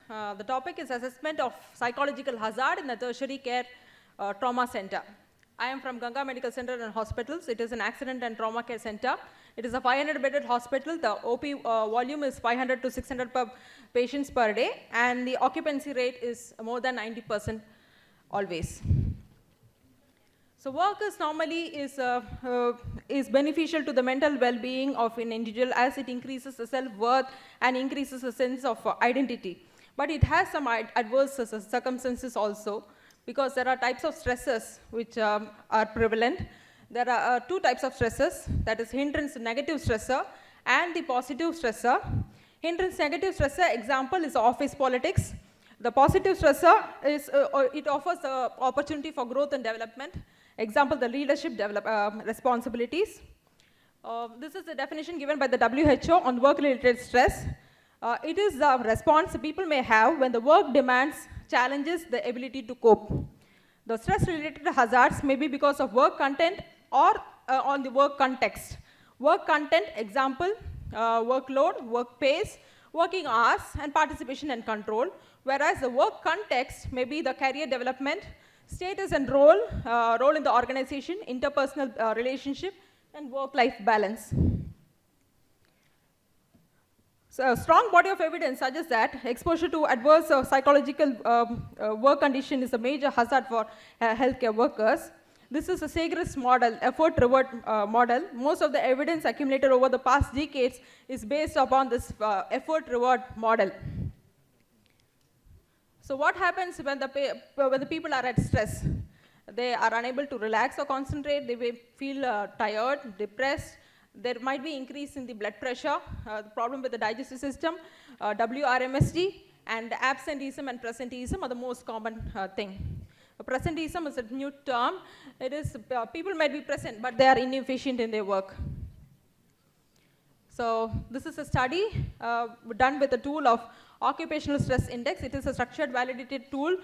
The topic is assessment of psychological hazard in the tertiary care trauma center. I am from Ganga Medical Center and Hospitals. It is an accident and trauma care center. It is a 500-bedded hospital. The OP volume is 500 to 600 patients per day, and the occupancy rate is more than 90% always. So work is normally is beneficial to the mental well-being of an individual as it increases the self-worth and increases the sense of identity. But it has some adverse circumstances also, because there are types of stresses which are prevalent. There are two types of stresses, that is hindrance negative stressor and the positive stressor. Hindrance negative stressor example is office politics. The positive stressor is, it offers the opportunity for growth and development. Example, the leadership responsibilities. This is the definition given by the WHO on work-related stress. It is the response people may have when the work demands challenges the ability to cope. The stress-related hazards may be because of work content or on the work context. Work content, example, workload, work pace, working hours, and participation and control, whereas the work context may be the career development, status and role in the organization, interpersonal relationship, and work-life balance. So a strong body of evidence suggests that exposure to adverse psychological work condition is a major hazard for healthcare workers. This is a Segres model, effort-reward model. Most of the evidence accumulated over the past decades is based upon this effort-reward model. So what happens when the people are at stress? They are unable to relax or concentrate. They may feel tired, depressed. There might be increase in the blood pressure, the problem with the digestive system, WRMSD, and absenteeism and presenteeism are the most common thing. Presenteeism is a new term. It is people might be present, but they are inefficient in their work. So this is a study done with the tool of Occupational Stress Index. It is a structured validated tool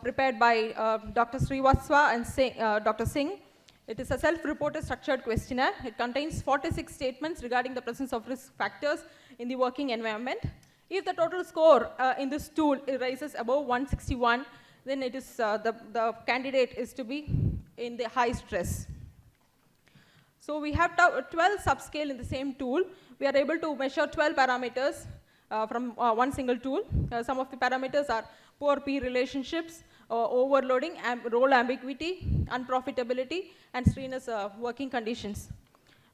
prepared by Dr. Srivastava and Dr. Singh. It is a self-reported structured questionnaire. It contains 46 statements regarding the presence of risk factors in the working environment. If the total score in this tool rises above 161, then it is the candidate is to be in the high stress. So we have 12 subscale in the same tool. We are able to measure 12 parameters from one single tool. Some of the parameters are poor peer relationships, overloading, role ambiguity, unprofitability, and strenuous working conditions.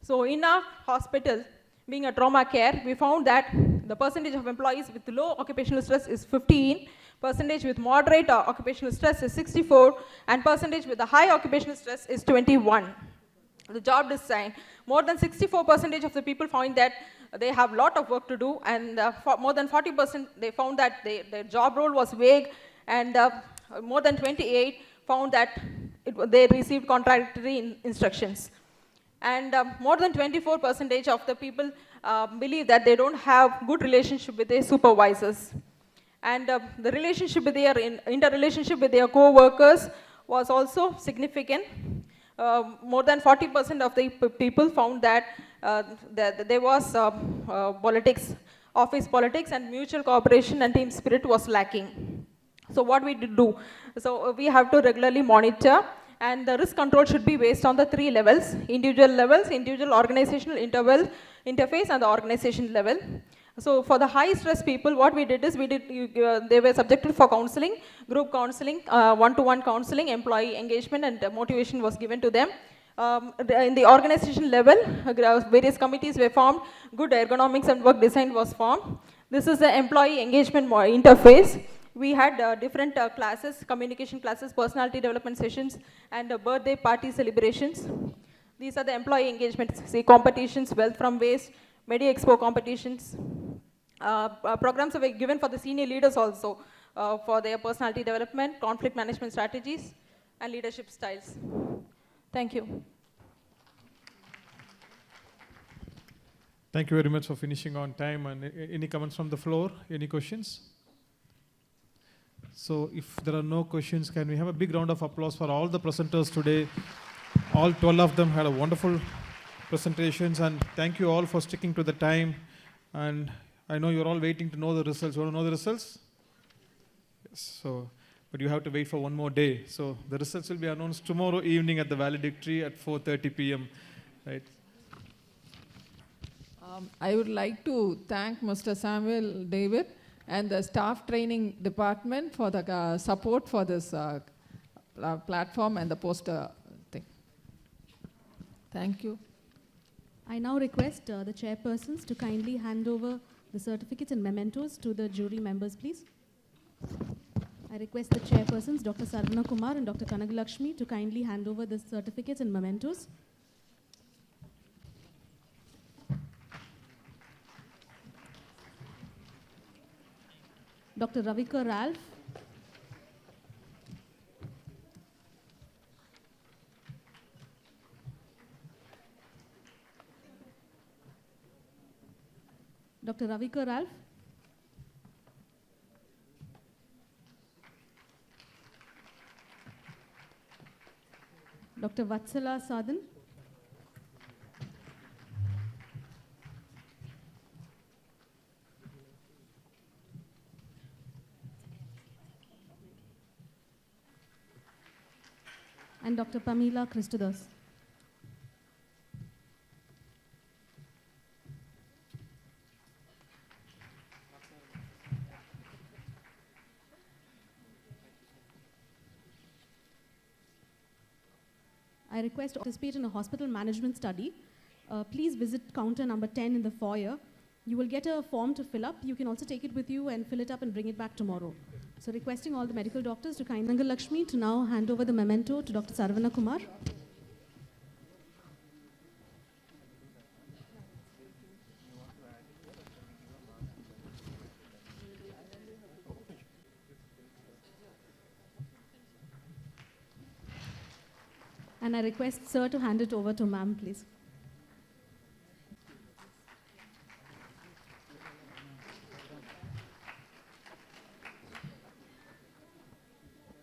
So in our hospital, being a trauma care, we found that the percentage of employees with low occupational stress is 15, percentage with moderate occupational stress is 64, and percentage with a high occupational stress is 21. The job design, more than 64% of the people found that they have a lot of work to do, and more than 40% they found that their job role was vague, and more than 28 found that they received contradictory instructions. And more than 24% of the people believe that they don't have good relationship with their supervisors. And the relationship with their, interrelationship with their co-workers was also significant. More than 40% of the people found that there was politics, office politics, and mutual cooperation and team spirit was lacking. So what we do? So we have to regularly monitor, and the risk control should be based on the 3 levels: individual organizational interface, and the organization level. So for the high stress people, what we did is they were subjected for counseling, group counseling, one-to-one counseling, employee engagement, and motivation was given to them. In the organization level, various committees were formed, good ergonomics and work design was formed. This is the employee engagement interface. We had different classes, communication classes, personality development sessions, and birthday party celebrations. These are the employee engagements, say competitions, wealth from waste, Medi-Expo competitions. Programs were given for the senior leaders also for their personality development, conflict management strategies, and leadership styles. Thank you. Thank you very much for finishing on time. And any comments from the floor? Any questions? So if there are no questions, can we have a big round of applause for all the presenters today? All 12 of them had a wonderful presentations, and thank you all for sticking to the time. And I know you're all waiting to know the results. You want to know the results? So, but you have to wait for one more day. So the results will be announced tomorrow evening at the valedictory at 4:30 p.m. Right? I would like to thank Mr. Samuel David and the staff training department for the support for this platform and the poster thing. Thank you. I now request the chairpersons to kindly hand over the certificates and mementos to the jury members, please. I request the chairpersons, Dr. Sarvana Kumar and Dr. Kanagalakshmi, to kindly hand over the certificates and mementos. Dr. Ravika Ralph. Dr. Ravika Ralph. Dr. Vatsala Sadhan. And Dr. Pamela Christodas. I request to participate in a hospital management study. Please visit counter number 10 in the foyer. You will get a form to fill up. You can also take it with you and fill it up and bring it back tomorrow. So requesting all the medical doctors to kindly Lakshmi to now hand over the memento to Dr. Sarvana Kumar. And I request sir to hand it over to ma'am, please.